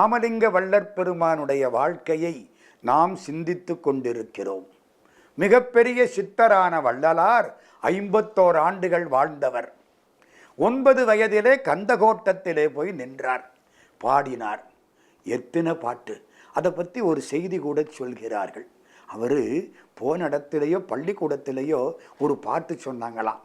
ராமலிங்க வள்ளற் பெருமானுடைய வாழ்க்கையை நாம் சிந்தித்து கொண்டிருக்கிறோம். மிகப்பெரிய சித்தரான வள்ளலார் 51 ஆண்டுகள் வாழ்ந்தவர். 9 வயதிலே கந்தகோட்டத்திலே போய் நின்றார், பாடினார். எத்தனை பாட்டு! அதை பற்றி ஒரு செய்தி கூட சொல்கிறார்கள். அவர் போன இடத்திலேயோ பள்ளிக்கூடத்திலேயோ ஒரு பாட்டு சொன்னாங்களாம்.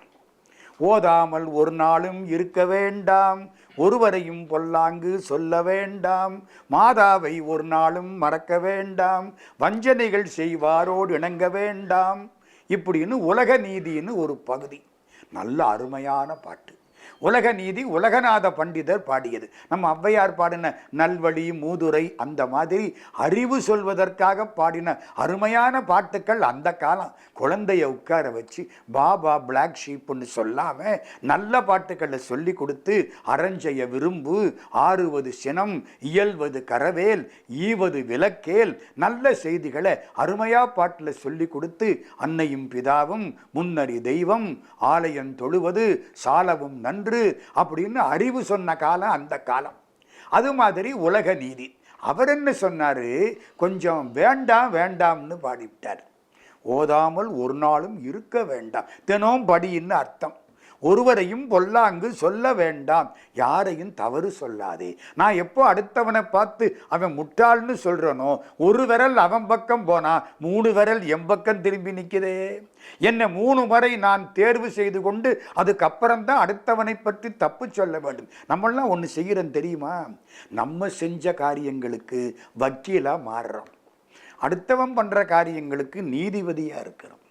ஓதாமல் ஒரு நாளும் இருக்க வேண்டாம், ஒருவரையும் பொல்லாங்கு சொல்ல வேண்டாம், மாதாவை ஒரு நாளும் மறக்க வேண்டாம், வஞ்சனைகள் செய்வாரோடு இணங்க வேண்டாம், இப்படின்னு உலக நீதின்னு ஒரு பகுதி. நல்ல அருமையான பாட்டு. உலக நீதி உலகநாத பண்டிதர் பாடியது. நம்ம ஔவையார் பாடின நல்வழி மூதுரை அந்த மாதிரி அறிவு சொல்வதற்காக பாடின அருமையான பாட்டுக்கள். அந்த காலம் குழந்தைய உட்கார வச்சு பாபா பிளாக் ஷீப்புன்னு சொல்லாம நல்ல பாட்டுக்களை சொல்லி கொடுத்து, அரஞ்செய்ய விரும்பு, ஆறுவது சினம், இயல்வது கரவேல், ஈவது விளக்கேல், நல்ல செய்திகளை அருமையா பாட்டில் சொல்லி கொடுத்து, அன்னையும் பிதாவும் முன்னறி தெய்வம், ஆலயம் தொழுவது சாலவும் நன்று அப்படின்னு அறிவு சொன்ன காலம் அந்த காலம். அது மாதிரி உலக நீதி. அவர் என்ன சொன்னாரு? கொஞ்சம் வேண்டாம் வேண்டாம்னு பாடிவிட்டார். ஓதாமல் ஒரு நாளும் இருக்க வேண்டாம், தினம் படின்னு அர்த்தம். ஒருவரையும் பொல்லாங்கு சொல்ல வேண்டாம், யாரையும் தவறு சொல்லாதே. நான் எப்போ அடுத்தவனை பார்த்து அவன் முட்டாள்னு சொல்றனோ, ஒரு விரல் அவன் பக்கம் போனா 3 விரல் என் பக்கம் திரும்பி நிற்கிறே. என்னை 3 முறை நான் தேர்வு செய்து கொண்டு அதுக்கப்புறம்தான் அடுத்தவனை பற்றி தப்பு சொல்ல வேண்டும். நம்மளாம் ஒன்று செய்கிறோம் தெரியுமா? நம்ம செஞ்ச காரியங்களுக்கு வக்கீலா மாறுறோம், அடுத்தவன் பண்ற காரியங்களுக்கு நீதிபதியா இருக்கிறோம்.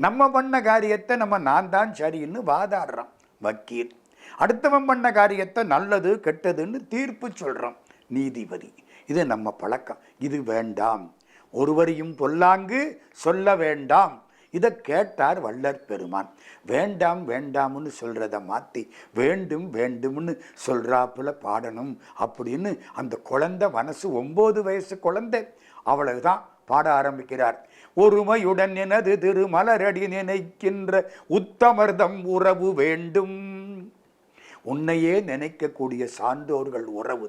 நம்ம பண்ண காரியத்தை நான் தான் சரின்னு வாதாடுறோம், வக்கீல். அடுத்தவன் பண்ண காரியத்தை நல்லது கெட்டதுன்னு தீர்ப்பு சொல்றோம், நீதிபதி. இது நம்ம பழக்கம். இது வேண்டாம், ஒருவரையும் பொல்லாங்கு சொல்ல வேண்டாம். இதை கேட்டார் வள்ளற் பெருமான். வேண்டாம் வேண்டாம்னு சொல்றத மாற்றி வேண்டும் வேண்டும்னு சொல்றாப்புல பாடணும் அப்படின்னு அந்த குழந்தை மனசு 9 வயசு குழந்தை அவ்வளவுதான் பாட ஆரம்பிக்கிறார். ஒருமையுடன் எனது திருமலரடி நினைக்கின்ற உத்தமர்தம் உறவு வேண்டும். உன்னையே நினைக்கக்கூடிய சான்றோர்கள் உறவு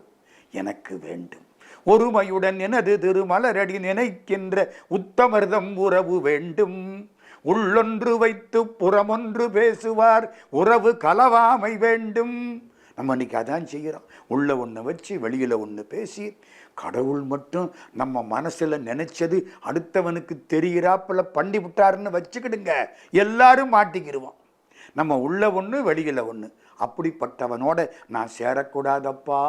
எனக்கு வேண்டும். ஒருமையுடன் எனது திருமலரடி நினைக்கின்ற உத்தமர்தம் உறவு வேண்டும். உள்ளொன்று வைத்து புறமொன்று பேசுவார் உறவு கலவாமை வேண்டும். நம்ம இன்னைக்கு அதான் செய்கிறோம். உள்ள ஒன்று வச்சு வெளியில் ஒன்று பேசி, கடவுள் மட்டும் நம்ம மனசில் நினைச்சது அடுத்தவனுக்கு தெரிகிறாப்புல பண்ணி விட்டாருன்னு வச்சுக்கிடுங்க, எல்லாரும் மாட்டிக்கிடுவோம். நம்ம உள்ள ஒன்று வெளியில் ஒன்று. அப்படிப்பட்டவனோட நான் சேரக்கூடாதப்பா.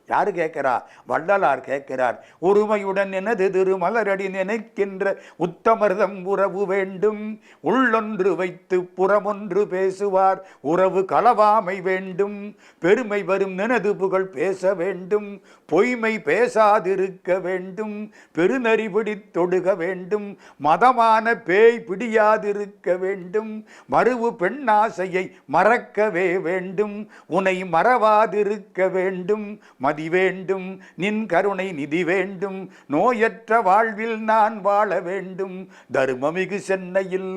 யாரு கேட்கிறா? வள்ளலார் கேட்கிறார். ஒருமையுடன் எனது திருமலரடி நினைக்கின்ற உத்தமர்தம் உறவு வேண்டும். உள்ளொன்று வைத்து புறமொன்று பேசுவார் உறவு களவாமை வேண்டும். பெருமை வரும் எனது புகழ் பேச வேண்டும். பொய்மை பேசாதிருக்க வேண்டும். பெருநறி பிடித்தொடுக வேண்டும். மதமான பேய் பிடியாதிருக்க வேண்டும். மறுவு பெண்ணாசையை மறக்கவே வேண்டும். உனை மறவாதிருக்க வேண்டும். மதி வேண்டும், நின் கருணை நிதி வேண்டும். நோயற்ற வாழ்வில் நான் வாழ வேண்டும். தருமமிகு சென்னையில்,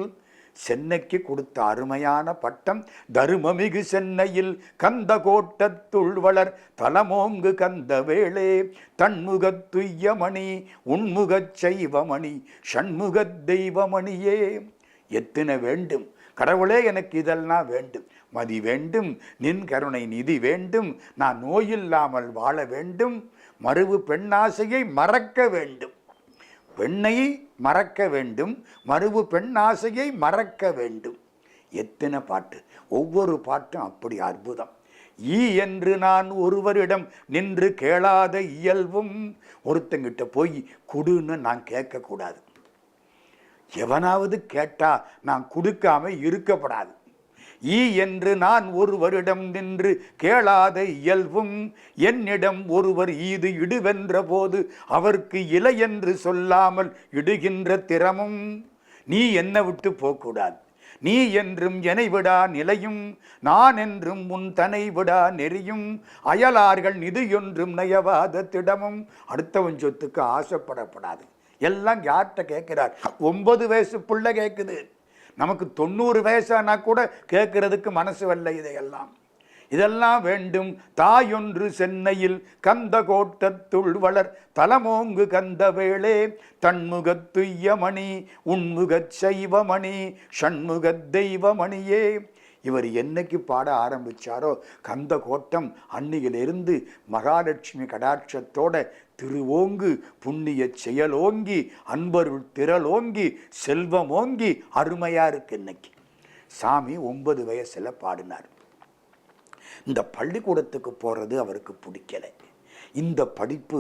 சென்னைக்கு கொடுத்த அருமையான பட்டம் தருமமிகு சென்னையில் கந்த கோட்டத்துள் வளர் தலமோங்கு கந்த வேளே தன்முகத் துய்யமணி உன்முகச் செய்வமணி ஷண்முகத் தெய்வமணியே. எத்தனை வேண்டும் கடவுளே, எனக்கு இதெல்லாம் வேண்டும். மதி வேண்டும், நின் கருணை நிதி வேண்டும். நான் நோயில்லாமல் வாழ வேண்டும். மறுவு பெண்ணாசையை மறக்க வேண்டும். பெண்ணை மறக்க வேண்டும், மறுவு பெண்ணாசையை மறக்க வேண்டும். எத்தனை பாட்டு! ஒவ்வொரு பாட்டும் அப்படி அற்புதம். ஈ என்று நான் ஒருவரிடம் நின்று கேளாத இயல்பும். ஒருத்தங்கிட்ட போய் குடுன்னு நான் கேட்கக்கூடாது. எவனாவது கேட்டா நான் கொடுக்காம இருக்கப்படாது. ஈ என்று நான் ஒருவரிடம் நின்று கேளாத இயல்பும். என்னிடம் ஒருவர் ஈது இடுவென்ற போது அவருக்கு இலை என்று சொல்லாமல் இடுகின்ற திறமும். நீ என்னை விட்டு போகக்கூடாது. நீ என்றும் என்னை விடா நிலையும். நான் என்றும் உன் தனை விடா நெறியும். அயலார்கள் நிதியொன்றும் நயவாத திடமும். அடுத்தவன் சொத்துக்கு ஆசைப்படப்படாது. எல்லாம் யார்கிட்ட கேட்கிறார்? 9 வயசு பிள்ளை கேட்குது. நமக்கு 90 வயசானா கூட கேட்கறதுக்கு மனசு வரல. இதையெல்லாம் இதெல்லாம் வேண்டும். தாயொன்று சென்னையில் கந்த கோட்டத்துள் வளர் தலமோங்கு கந்த வேளே தன்முகத் துய்யமணி உன்முகச் சைவமணி ஷண்முகத் தெய்வமணியே. இவர் என்னைக்கு பாட ஆரம்பிச்சாரோ கந்த கோட்டம் அன்னியிலிருந்து மகாலட்சுமி கடாட்சத்தோட திருவோங்கு புண்ணிய செயலோங்கி அன்பருள் திரளோங்கி செல்வமோங்கி அருமையா இருக்கு. இன்னைக்கு சாமி 9 வயசுல பாடினார். இந்த பள்ளிக்கூடத்துக்கு போறது அவருக்கு பிடிக்கல. இந்த படிப்பு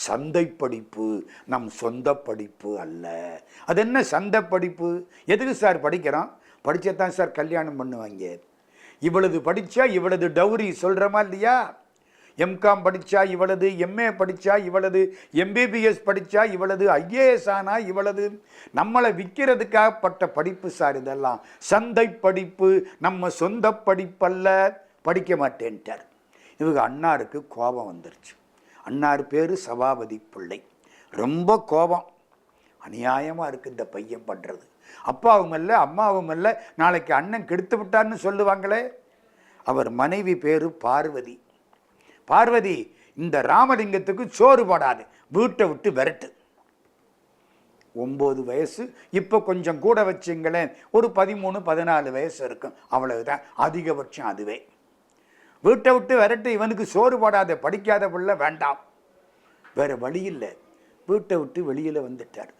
சந்தை படிப்பு, நம் சொந்த படிப்பு அல்ல. அது என்ன சந்தை படிப்பு? எதுக்கு சார் படிக்கிறோம்? படிச்சதான் சார் கல்யாணம் பண்ணுவாங்க. இவ்வளவு படிச்சா இவ்வளவு டவுரி சொல்றமா இல்லையா? எம்காம் படிச்சா இவ்வளவு, எம்ஏ படிச்சா இவ்வளவு, எம்பிபிஎஸ் படிச்சா இவ்வளவு, ஐஏஎஸ் ஆனா இவ்வளவு. நம்மளை விற்கிறதுக்காகப்பட்ட படிப்பு சார் இதெல்லாம். சந்தை படிப்பு, நம்ம சொந்த படிப்பல்ல. படிக்க மாட்டேன்ட்டார். இவங்க அண்ணாருக்கு கோபம் வந்துருச்சு. அண்ணார் பேரு சபாபதி பிள்ளை. ரொம்ப கோபம். அநியாயமா இருக்கு இந்த பையன் பண்றது. அப்பாவும் இல்லை அம்மாவும் இல்லை, நாளைக்கு அண்ணன் கெடுத்து விட்டான்னு சொல்லுவாங்களே. அவர் மனைவி பேரு பார்வதி. பார்வதி, இந்த ராமலிங்கத்துக்கு சோறு போடாது, வீட்டை விட்டு விரட்டு. 9 வயசு. இப்போ கொஞ்சம் கூட வச்சுங்களேன், ஒரு 13-14 வயசு இருக்கும், அவ்வளவுதான் அதிகபட்சம். அதுவே வீட்டை விட்டு விரட்டு. இவனுக்கு சோறு போடாத, படிக்காத பிள்ளை வேண்டாம். வேற வழி இல்லை. வீட்டை விட்டு வெளியில வந்துட்டார்.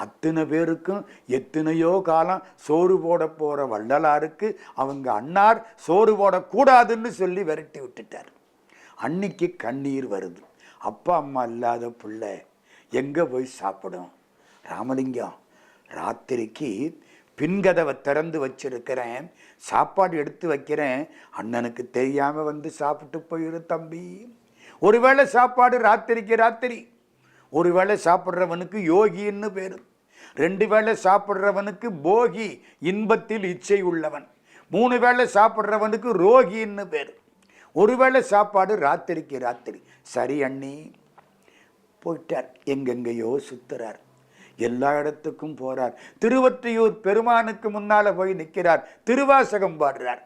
அத்தனை பேருக்கும் எத்தனையோ காலம் சோறு போட போற வள்ளலாருக்கு அவங்க அண்ணார் சோறு போடக்கூடாதுன்னு சொல்லி விரட்டி விட்டுட்டார். அன்னைக்கு கண்ணீர் வருது. அப்பா அம்மா இல்லாத பிள்ளை எங்க போய் சாப்பிடும்? ராமலிங்கம், ராத்திரிக்கு பின்கதவை திறந்து வச்சிருக்கிறேன், சாப்பாடு எடுத்து வைக்கிறேன், அண்ணனுக்கு தெரியாம வந்து சாப்பிட்டு போயிரு தம்பி. ஒருவேளை சாப்பாடு ராத்திரிக்கு ராத்திரி. ஒருவேளை சாப்பிட்றவனுக்கு யோகின்னு பேரு. 2 வேளை சாப்பிட்றவனுக்கு போகி, இன்பத்தில் இச்சை உள்ளவன். 3 வேளை சாப்பிட்றவனுக்கு ரோகின்னு பேரு. ஒருவேளை சாப்பாடு ராத்திரிக்கு ராத்திரி. சரி அண்ணி. போயிட்டார். எங்கெங்கயோ சுத்துறார். எல்லா இடத்துக்கும் போறார். திருவொற்றியூர் பெருமானுக்கு முன்னால போய் நிற்கிறார். திருவாசகம் பாடுறார்.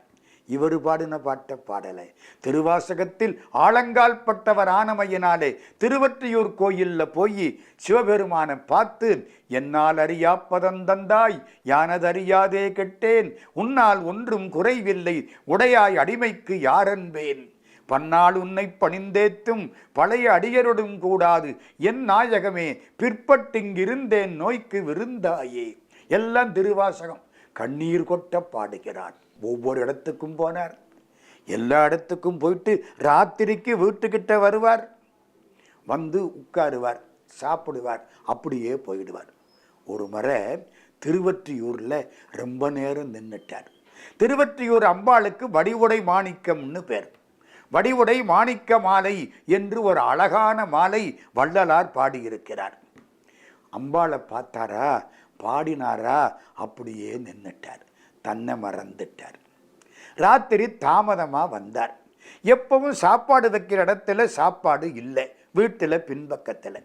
இவர் பாடின பாட்ட பாடலை. திருவாசகத்தில் ஆழங்கால் பட்டவர் ஆனமையினாலே திருவொற்றியூர் கோயில்ல போய் சிவபெருமானை பார்த்து, என்னால் அறியா பதந்தந்தாய் யானதறியாதே கெட்டேன், உன்னால் ஒன்றும் குறைவில்லை உடையாய் அடிமைக்கு யாரென்பேன், பன்னால் உன்னை பணிந்தேத்தும் பழைய அடியரோடும் கூடாது என் நாயகமே, பிற்பட்டிங்கிருந்தேன் நோய்க்கு விருந்தாயே. எல்லாம் திருவாசகம். கண்ணீர் கொட்ட பாடுகிறார். ஒவ்வொரு இடத்துக்கும் போனார். எல்லா இடத்துக்கும் போயிட்டு ராத்திரிக்கு வீட்டுக்கிட்ட வருவார். வந்து உட்காருவார், சாப்பிடுவார், அப்படியே போயிடுவார். ஒரு முறை திருவொற்றியூர்ல ரொம்ப நேரம் நின்றுட்டார். திருவொற்றியூர் அம்பாளுக்கு வடிவுடை மாணிக்கம்னு பேர். வடிவுடை மாணிக்க மாலை என்று ஒரு அழகான மாலை வள்ளலார் பாடியிருக்கிறார். அம்பாளை பார்த்தாரா, பாடினாரா, அப்படியே நின்றுட்டார். தன்னை மறந்துட்டார். ராத்திரி தாமதமா வந்தார். எப்பவும் சாப்பாடு வைக்கிற இடத்துல சாப்பாடு இல்லை, வீட்டில் பின்பக்கத்தில்.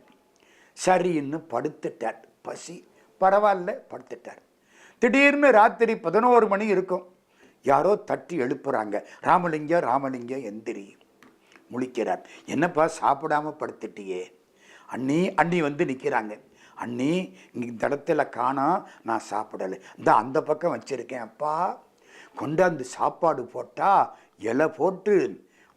சரின்னு படுத்துட்டார். பசி பரவாயில்ல, படுத்துட்டார். திடீர்னு ராத்திரி 11 மணி இருக்கும். யாரோ தட்டி எழுப்புறாங்க. ராமலிங்கம், ராமலிங்கம் எந்திரி. முழிக்கிறார். என்னப்பா சாப்பிடாம படுத்துட்டியே? அண்ணி வந்து நிற்கிறாங்க. அண்ணி, இந்த இடத்துல காணோம், நான் சாப்பிடலை, இந்த அந்த பக்கம் வச்சிருக்கேன். அப்பா கொண்டாந்து சாப்பாடு போட்டா இலை போட்டு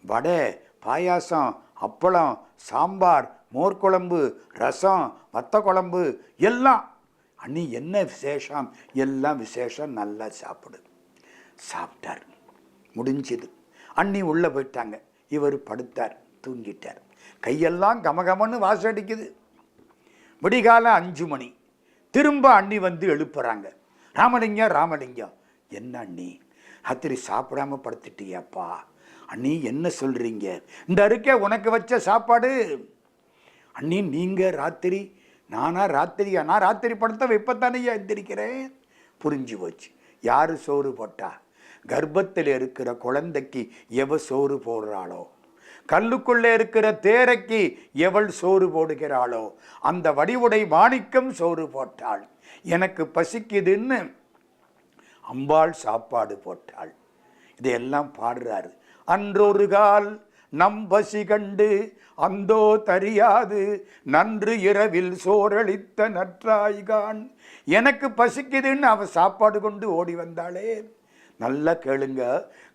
வடை, பாயாசம், அப்பளம், சாம்பார், மோர் குழம்பு, ரசம், வத்த குழம்பு எல்லாம். அண்ணி என்ன விசேஷம்? எல்லாம் விசேஷம், நல்லா சாப்பிடு. சாப்பிட்டார். முடிஞ்சது. அண்ணி உள்ள போயிட்டாங்க. இவர் படுத்தார், தூங்கிட்டார். கையெல்லாம் கமகமன்னு வாசடிக்குது. விடிகால 5 மணி. திரும்ப அண்ணி வந்து எழுப்புறாங்க. ராமலிங்கம், ராமலிங்கம். என்ன அண்ணி, ராத்திரி சாப்பிடாம படுத்துட்டியாப்பா? அண்ணி என்ன சொல்றீங்க? இந்த அருக்கே உனக்கு வச்ச சாப்பாடு. அண்ணி, நீங்க ராத்திரி, நானா ராத்திரியா? நான் ராத்திரி படுத்த இப்பத்தானையா எந்திரிக்கிறேன். புரிஞ்சு போச்சு. யாரு சோறு போட்டா? கர்ப்பத்தில் இருக்கிற குழந்தைக்கு எவ சோறு போடுறாளோ, கல்லுக்குள்ளே இருக்கிற தேரைக்கு எவள் சோறு போடுகிறாளோ, அந்த வடிவுடை மாணிக்கம் சோறு போட்டாள். எனக்கு பசிக்குதுன்னு அம்பாள் சாப்பாடு போட்டாள். இதையெல்லாம் பாடுறாரு. அன்றொரு கால் நம்பசி கண்டு அந்தோ தரியாது நன்று இரவில் சோரளித்த நற்றாய்கான். எனக்கு பசிக்குதுன்னு அவ சாப்பாடு கொண்டு ஓடி வந்தாளே. நல்லா கேளுங்க,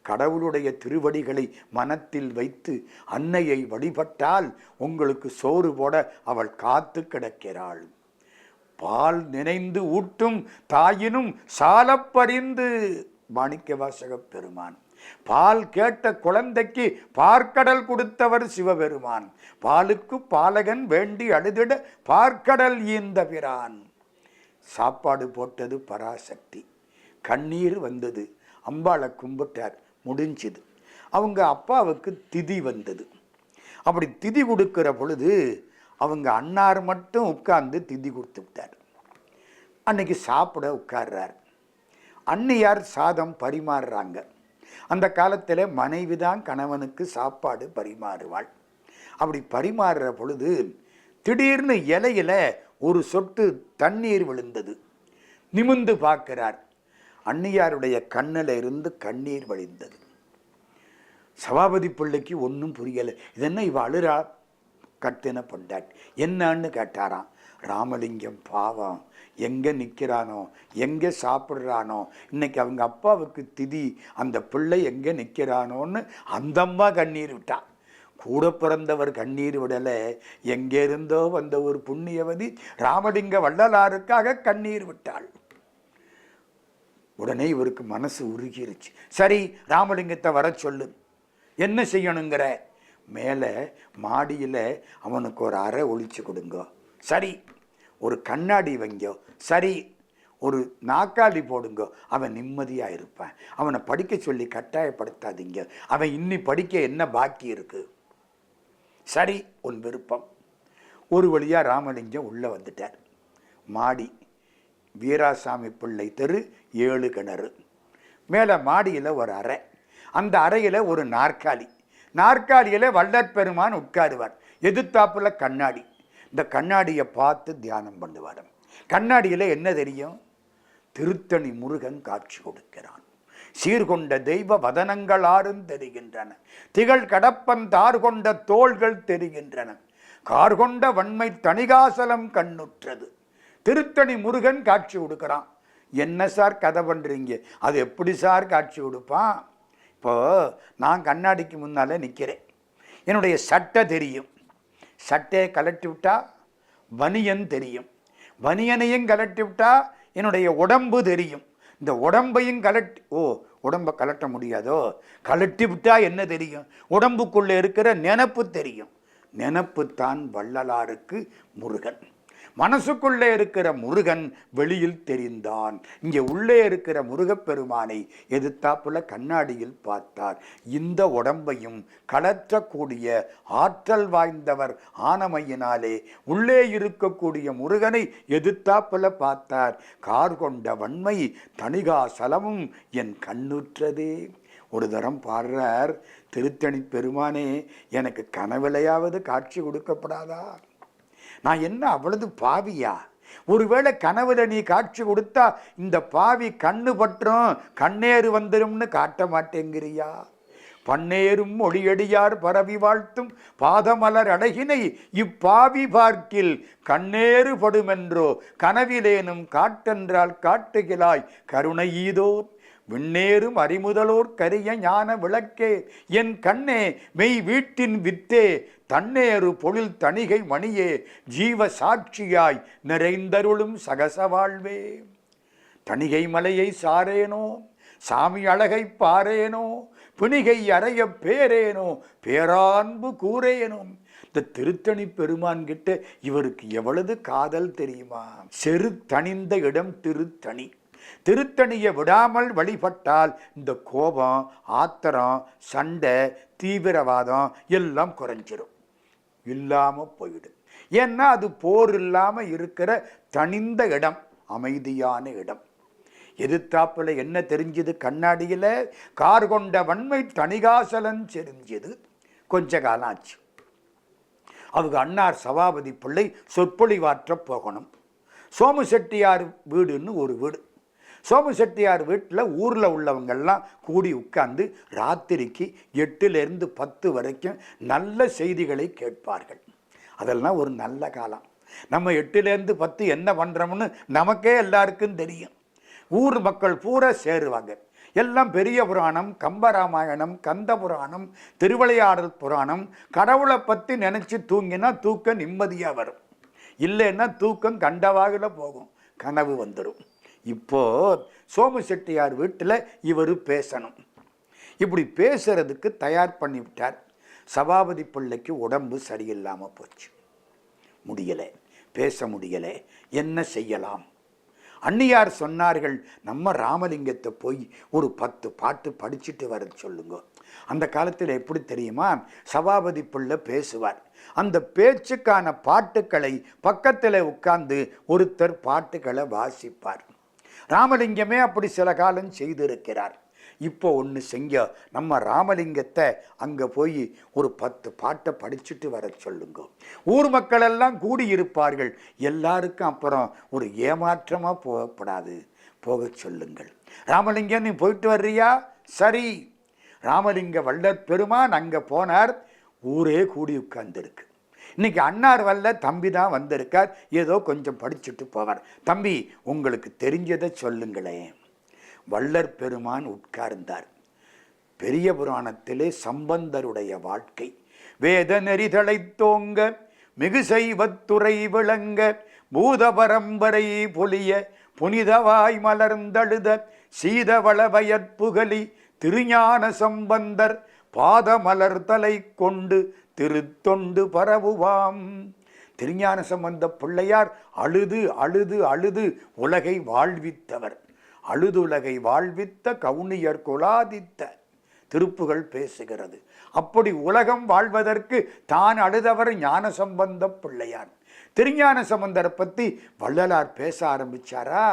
கடவுளுடைய திருவடிகளை மனத்தில் வைத்து அன்னையை வழிபட்டால் உங்களுக்கு சோறு போட அவள் காத்து கிடக்கிறாள். பால் நினைந்து ஊட்டும் தாயினும் சாலப்பறிந்து மாணிக்கவாசக பெருமான். பால் கேட்ட குழந்தைக்கு பார்க்கடல் கொடுத்தவர் சிவபெருமான். பாலுக்கு பாலகன் வேண்டி அழுதிட பார்க்கடல் ஈந்த பிரான். சாப்பாடு போட்டது பராசக்தி. கண்ணீர் வந்தது, அம்பாளை கும்பிட்டார், முடிஞ்சுது. அவங்க அப்பாவுக்கு திதி வந்தது. அப்படி திதி கொடுக்கிற பொழுது அவங்க அன்னார் மட்டும் உட்கார்ந்து திதி கொடுத்து விட்டார். அன்னைக்கு சாப்பிட உட்கார்றார். அன்னியார் சாதம் பரிமாறுறாங்க. அந்த காலத்தில் மனைவி தான் கணவனுக்கு சாப்பாடு பரிமாறுவாள். அப்படி பரிமாறுற பொழுது திடீர்னு இலையில ஒரு சொட்டு தண்ணீர் விழுந்தது. நிமிந்து பார்க்கிறார். அன்னியாருடைய கண்ணில் இருந்து கண்ணீர் வழிந்தது. சபாபதி பிள்ளைக்கு ஒன்றும் புரியலை. இதென்ன இவ அழுறா? கட்டின பொண்டாட்டி என்னன்னு கேட்டாராம். ராமலிங்கம் பாவம், எங்கே நிற்கிறானோ, எங்கே சாப்பிட்றானோ, இன்னைக்கு அவங்க அப்பாவுக்கு திதி, அந்த பிள்ளை எங்கே நிற்கிறானோன்னு அந்த அம்மா கண்ணீர் விட்டா. கூட பிறந்தவர் கண்ணீர் விடலை, எங்கே இருந்தோ வந்த ஒரு புண்ணியவதி ராமலிங்க வள்ளலாருக்காக கண்ணீர் விட்டாள். உடனே இவருக்கு மனசு உருகிருச்சு. சரி, ராமலிங்கத்தை வர சொல்லு. என்ன செய்யணுங்கிற? மேலே மாடியில் அவனுக்கு ஒரு அறை ஒழிச்சு கொடுங்க. சரி. ஒரு கண்ணாடி வைங்கோ. சரி. ஒரு நாற்காலி போடுங்க. அவன் நிம்மதியாக இருப்பான். அவனை படிக்க சொல்லி கட்டாயப்படுத்தாதீங்க. அவன் இன்னி படிக்க என்ன பாக்கி இருக்கு? சரி, உன் விருப்பம். ஒரு வழியாக ராமலிங்கம் உள்ளே வந்துட்டார். மாடி, வீராசாமி பிள்ளை தெரு, 7 கிணறு. மேலே மாடியில் ஒரு அறை. அந்த அறையில் ஒரு நாற்காலி. நாற்காலியில் வள்ளற் பெருமான் உட்காருவார். எதிர்த்தாப்புல கண்ணாடி. இந்த கண்ணாடியை பார்த்து தியானம் பண்ணுவார். கண்ணாடியில் என்ன தெரியும்? திருத்தணி முருகன் காட்சி கொடுக்கிறான். சீர்கொண்ட தெய்வ வதனங்கள் ஆறும் தெரிகின்றன. திகழ் கடப்பன் தார்கொண்ட தோள்கள் தெரிகின்றன. கார்கொண்ட வன்மை தணிகாசலம் கண்ணுற்றது. திருத்தணி முருகன் காட்சி கொடுக்கிறான். என்ன சார் கதை பண்ணுறீங்க? அது எப்படி சார் காட்சி கொடுப்பான்? இப்போ நான் கண்ணாடிக்கு முன்னாலே நிற்கிறேன். என்னுடைய சட்டை தெரியும். சட்டையை கலட்டி விட்டா பனியன் தெரியும். பனியனையும் கலட்டி விட்டா என்னுடைய உடம்பு தெரியும். இந்த உடம்பையும் உடம்பை கலட்ட முடியாதோ? கலட்டி விட்டா என்ன தெரியும்? உடம்புக்குள்ளே இருக்கிற நினப்பு தெரியும். நினப்பு தான் வள்ளலாருக்கு முருகன். மனசுக்குள்ளே இருக்கிற முருகன் வெளியில் தெரிந்தான். இங்கே உள்ளே இருக்கிற முருகப்பெருமானை எதிர்த்தாப்புல கண்ணாடியில் பார்த்தார். இந்த உடம்பையும் கலற்றக்கூடிய ஆற்றல் வாய்ந்தவர் ஆனமையினாலே உள்ளே இருக்கக்கூடிய முருகனை எதிர்த்தாப்புல பார்த்தார். கார்கொண்ட வன்மை தணிகா சலமும் என் கண்ணுற்றதே. ஒரு தரம் பாடுறார், திருத்தணி பெருமானே, எனக்கு கனவிலையாவது காட்சி கொடுக்கப்படாதா? நான் என்ன அவ்வளவு பாவியா? ஒருவேளை கனவுல நீ காட்சி கொடுத்தா இந்த பாவி கண்ணு பற்றும் கண்ணேறு வந்துரும்னு காட்ட மாட்டேங்கிறியா? பன்னேரும் ஒளியடியார் பரவி வாழ்த்தும் பாதமலர் அழகினை இப்பாவி பார்க்கில் கண்ணேறு படுமென்றோ கனவிலேனும் காட்டென்றால் காட்டுகிறாய் கருணை ஈதோ. விண்ணேறும் அறிமுதலோர் கரிய ஞான விளக்கே என் கண்ணே மெய் வீட்டின் வித்தே தன்னேறு பொழில் தணிகை மணியே ஜீவ சாட்சியாய் நிறைந்தருளும் சகச வாழ்வே. தணிகை மலையை சாரேனோ, சாமி அழகை பாரேனோ, பிணிகை அறைய பேரேனோ, பேரான்பு கூறேனோ. இந்த திருத்தணி பெருமான் கிட்ட இவருக்கு எவ்வளவு காதல் தெரியுமா? செரு தணிந்த இடம் திருத்தணி. திருத்தணியை விடாமல் வழிபட்டால் இந்த கோபம், ஆத்திரம், சண்டை, தீவிரவாதம் எல்லாம் குறைஞ்சிரும், இல்லாமல் போயிடும். ஏன்னா அது போர் இல்லாமல் இருக்கிற தனிந்த இடம், அமைதியான இடம். எதிர்த்தாப்புல என்ன தெரிஞ்சது? கண்ணாடியில் கார்கொண்ட வன்மை தணிகாசலன் தெரிஞ்சது. கொஞ்ச காலம் ஆச்சு. அவங்க அன்னார் சபாபதி பிள்ளை சொற்பொழிவாற்ற போகணும். சோமு செட்டியார் வீடுன்னு ஒரு வீடு. சோமு செட்டியார் வீட்டில் ஊரில் உள்ளவங்கெல்லாம் கூடி உட்கார்ந்து ராத்திரிக்கு 8லேருந்து 10 வரைக்கும் நல்ல செய்திகளை கேட்பார்கள். அதெல்லாம் ஒரு நல்ல காலம். நம்ம 8லேருந்து 10 என்ன பண்ணுறோம்னு நமக்கே எல்லாருக்கும் தெரியும். ஊர் மக்கள் பூரா சேருவாங்க. எல்லாம் பெரிய புராணம், கம்பராமாயணம், கந்த புராணம், திருவிளையாடல் புராணம். கடவுளை பற்றி நினச்சி தூங்கினா தூக்கம் நிம்மதியாக வரும். இல்லைன்னா தூக்கம் கண்டவாகில் போகும், கனவு வந்துடும். இப்போ சோமு செட்டியார் வீட்டில் இவர் பேசணும். இப்படி பேசுறதுக்கு தயார் பண்ணிவிட்டார். சபாபதி பிள்ளைக்கு உடம்பு சரியில்லாமல் போச்சு. முடியலை, பேச முடியலை. என்ன செய்யலாம்? அண்ணியார் சொன்னார்கள், நம்ம ராமலிங்கத்தை போய் ஒரு 10 பாட்டு படிச்சுட்டு வர சொல்லுங்க. அந்த காலத்தில் எப்படி தெரியுமா, சபாபதி பிள்ளை பேசுவார். அந்த பேச்சுக்கான பாட்டுக்களை பக்கத்தில் உட்கார்ந்து ஒருத்தர் பாட்டுகளை வாசிப்பார். ராமலிங்கமே அப்படி சில காலம் செய்திருக்கிறார். இப்போ ஒன்று செஞ்ச, நம்ம ராமலிங்கத்தை அங்கே போய் ஒரு 10 பாட்டை படிச்சுட்டு வர சொல்லுங்க. ஊர் மக்கள் எல்லாம் கூடியிருப்பார்கள். எல்லாருக்கும் அப்புறம் ஒரு ஏமாற்றமாக போகப்படாது, போக சொல்லுங்கள். ராமலிங்கம், நீ போயிட்டு வர்றியா? சரி. ராமலிங்க வள்ளற் பெருமான் அங்கே போனார். ஊரே கூடி உட்கார்ந்துருக்கு. இன்னைக்கு அன்னார் வல்ல தம்பி தான் வந்திருக்கார். ஏதோ கொஞ்சம் படிச்சுட்டு போவார். தம்பி, உங்களுக்கு தெரிஞ்சதை சொல்லுங்களேன். வள்ளற் பெருமான் உட்கார்ந்தார். பெரிய புராணத்திலே சம்பந்தருடைய வாழ்க்கை, வேத நெறிதலை தோங்க, மிகு செய்வத்துறை விளங்க, பூத பரம்பரை பொலிய, புனிதவாய் மலர்ந்தழுத, சீதவள வயற்புகலி, திருஞான சம்பந்தர் பாதமலர் தலை கொண்டு திருத்தொண்டு பரவுவாம். திருஞான சம்பந்த பிள்ளையார் அழுது அழுது அழுது உலகை வாழ்வித்தவர். அழுதுலகை வாழ்வித்த கவுனியர் குலாதித்த திருப்புகள் பேசுகிறது. அப்படி உலகம் வாழ்வதற்கு தான் அழுதவர் ஞான சம்பந்த பிள்ளையார். திருஞான சம்பந்தரை பற்றி வள்ளலார் பேச ஆரம்பிச்சாரா?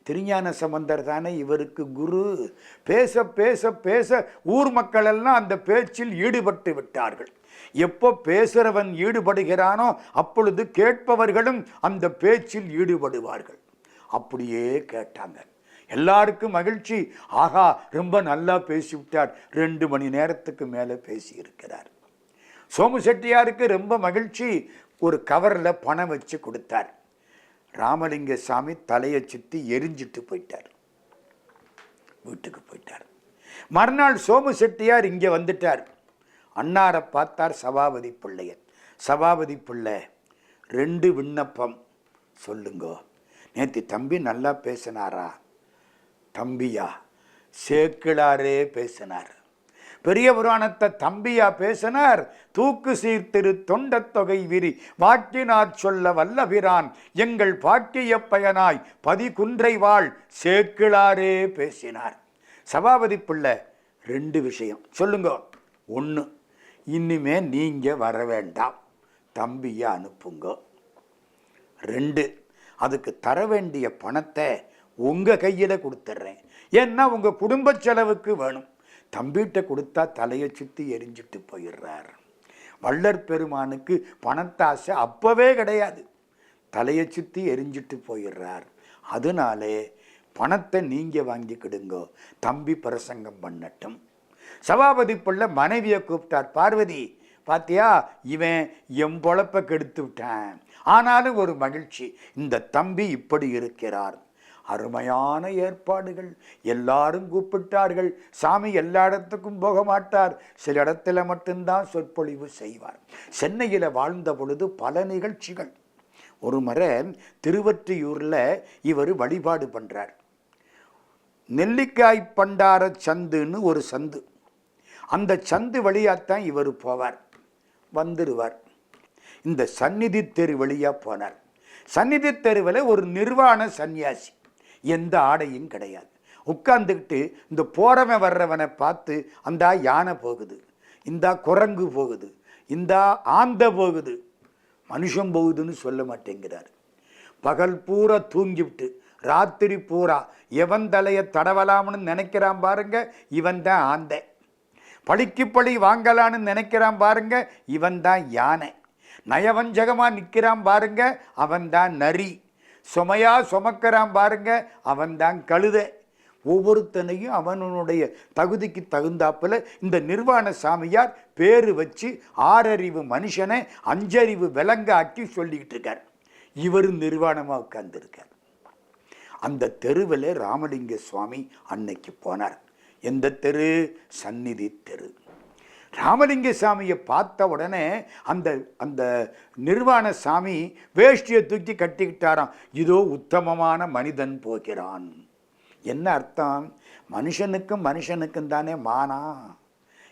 திருஞான சம்பந்தர் தானே இவருக்கு குரு. பேச பேச பேச ஊர் மக்கள் எல்லாம் அந்த பேச்சில் ஈடுபட்டு விட்டார்கள். எப்போ பேசுகிறவன் ஈடுபடுகிறானோ அப்பொழுது கேட்பவர்களும் அந்த பேச்சில் ஈடுபடுவார்கள். அப்படியே கேட்டாங்க. எல்லாருக்கும் மகிழ்ச்சி. ஆகா, ரொம்ப நல்லா பேசிவிட்டார். 2 மணி நேரத்துக்கு மேலே பேசியிருக்கிறார். சோமு செட்டியாருக்கு ரொம்ப மகிழ்ச்சி. ஒரு கவரில் பணம் வச்சு கொடுத்தார். ராமலிங்க சாமி தலையை சுற்றி எரிஞ்சிட்டு போயிட்டார், வீட்டுக்கு போயிட்டார். மறுநாள் சோமு செட்டியார் இங்கே வந்துட்டார். அன்னாரை பார்த்தார் சபாபதி பிள்ளையர். சபாபதி பிள்ளை, 2 விண்ணப்பம் சொல்லுங்க. நேற்று தம்பி நல்லா பேசினாரா? தம்பியா? சேக்கிழாரே பேசினார். பெரிய புராணத்தை தம்பியா பேசினார். தூக்கு சீர்திரு தொண்டத் தொகை விரி வாட்டினார் சொல்ல வல்லபிரான் எங்கள் பாட்டிய பயனாய் பதி குன்றை வாழ் சேக்கிழாரே பேசினார். சபாபதி பிள்ளை, 2 விஷயம் சொல்லுங்க. 1, இனிமே நீங்க வர வேண்டாம், தம்பியை அனுப்புங்க. 2, அதுக்கு தர வேண்டிய பணத்தை உங்க கையில கொடுத்துட்றேன். ஏன்னா உங்க குடும்ப செலவுக்கு வேணும். தம்பிகிட்ட கொடுத்தா தலையை சுற்றி எரிஞ்சிட்டு போயிடுறார். வள்ளற் பெருமானுக்கு பணத்தாசை அப்பவே கிடையாது. தலையை சுற்றி எரிஞ்சிட்டு போயிடுறார். அதனாலே பணத்தை நீங்க வாங்கிக்கிடுங்கோ, தம்பி பிரசங்கம் பண்ணட்டும். சபாபதி பிள்ளை மனைவியை கூப்பிட்டார். பார்வதி, பாத்தியா, இவன் என் பொழப்பை கெடுத்து விட்டான். ஆனாலும் ஒரு மகிழ்ச்சி, இந்த தம்பி இப்படி இருக்கிறார். அருமையான ஏற்பாடுகள். எல்லாரும் கூப்பிட்டார்கள். சாமி எல்லா இடத்துக்கும் போக மாட்டார், சில இடத்துல மட்டும்தான் சொற்பொழிவு செய்வார். சென்னையில் வாழ்ந்த பொழுது பல நிகழ்ச்சிகள். ஒரு முறை திருவொற்றியூரில் இவர் வழிபாடு பண்ணுறார். நெல்லிக்காய் பண்டார சந்துன்னு ஒரு சந்து. அந்த சந்து வழியாத்தான் இவர் போவார், வந்துடுவார். இந்த சந்நிதி தெரு வழியாக போனார். சந்நிதி தெருவில் ஒரு நிர்வாண சன்னியாசி, எந்த ஆடையும் கிடையாது, உட்கார்ந்துக்கிட்டு இந்த போறவன் வர்றவனை பார்த்து, அந்த யானை போகுது, இந்த குரங்கு போகுது, இந்த ஆந்த போகுது, மனுஷன் போகுதுன்னு சொல்ல மாட்டேங்கிறார். பகல் பூரா தூங்கிவிட்டு ராத்திரி பூரா எவன் தலையை தடவலாம்னு நினைக்கிறான் பாருங்க, இவன் தான் ஆந்தை. பழிக்கு பழி வாங்கலான்னு நினைக்கிறான் பாருங்க, இவன் தான் யானை. நயவஞ்சகமாக நிற்கிறான் பாருங்க, அவன் தான் நரி. சுமையா சுமக்கிறான் பாருங்க, அவன்தான் கழுதை. ஒவ்வொருத்தனையும் அவனுடைய தகுதிக்கு தகுந்தாப்புல இந்த நிர்வாண சாமியார் பேரு வச்சு 6 அறிவு மனுஷனை 5 அறிவு விலங்காக்கி சொல்லிக்கிட்டு இருக்கார். இவர் நிர்வாணமாக உட்கார்ந்துருக்கார். அந்த தெருவில் ராமலிங்க சுவாமி அன்னைக்கு போனார். எந்த தெரு? சந்நிதி தெரு. ராமலிங்க சாமியை பார்த்த உடனே அந்த அந்த நிர்வாண சாமி வேஷ்டியை தூக்கி கட்டிக்கிட்டாராம். இதோ உத்தமமான மனிதன் போகிறான். என்ன அர்த்தம்? மனுஷனுக்கும் மனுஷனுக்கும் தானே மானா.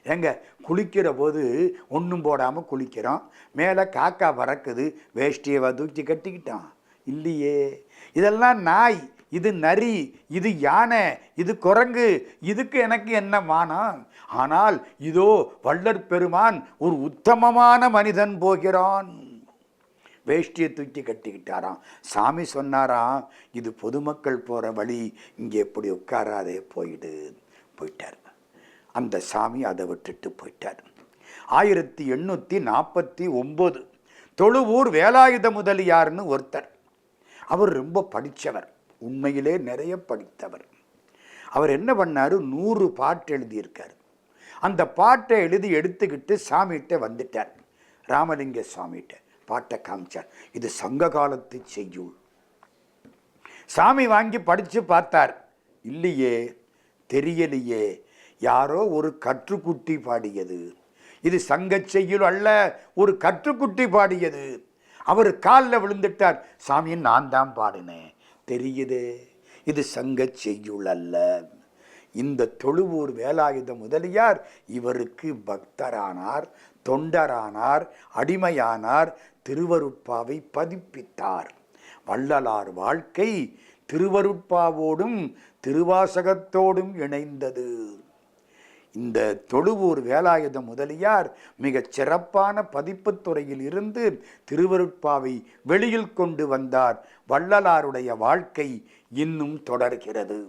எங்க குளிக்கிற போது ஒன்றும் போடாமல் குளிக்கிறோம், மேலே காக்கா பறக்குது, வேஷ்டியை தூக்கி கட்டிக்கிட்டான் இல்லையே. இதெல்லாம் நாய், இது நரி, இது யானை, இது குரங்கு, இதுக்கு எனக்கு என்ன மானம்? ஆனால் இதோ வள்ளற் பெருமான் ஒரு உத்தமமான மனிதன் போகிறான். வேஷ்டியை தூக்கி கட்டிக்கிட்டாராம். சாமி சொன்னாராம், இது பொதுமக்கள் போகிற வழி, இங்கே எப்படி உட்காராதே, போயிட்டார். அந்த சாமி அதை விட்டுட்டு போயிட்டார். 1849 தொழுவூர் வேலாயுத முதலியார்னு ஒருத்தர். அவர் ரொம்ப படித்தவர், உண்மையிலே நிறைய படித்தவர். அவர் என்ன பண்ணார்? 100 பாட்டு எழுதியிருக்கார். அந்த பாட்டை எழுதி எடுத்துக்கிட்டு சாமிகிட்ட வந்துட்டார். ராமலிங்க சுவாமிகிட்ட பாட்டை காமிச்சார். இது சங்க காலத்து செய்யுள். சாமி வாங்கி படித்து பார்த்தார். இல்லையே, தெரியலையே, யாரோ ஒரு கற்றுக்குட்டி பாடியது. இது சங்க செய்யுள் அல்ல, ஒரு கற்றுக்குட்டி பாடியது. அவர் காலில் விழுந்துட்டார். சாமியை நான் தான் பாடினேன், தெரியுதே, இது சங்க செய்யுள் அல்ல. இந்த தொழுவூர் வேலாயுத முதலியார் இவருக்கு பக்தரானார், தொண்டரானார், அடிமையானார், திருவருட்பாவை பதிப்பித்தார். வள்ளலார் வாழ்க்கை திருவருட்பாவோடும் திருவாசகத்தோடும் இணைந்தது. இந்த தொழுவூர் வேலாயுத முதலியார் மிகச் சிறப்பான பதிப்புத் துறையில் இருந்து திருவருட்பாவை வெளியில் கொண்டு வந்தார். வள்ளலாருடைய வாழ்க்கை இன்னும் தொடர்கிறது.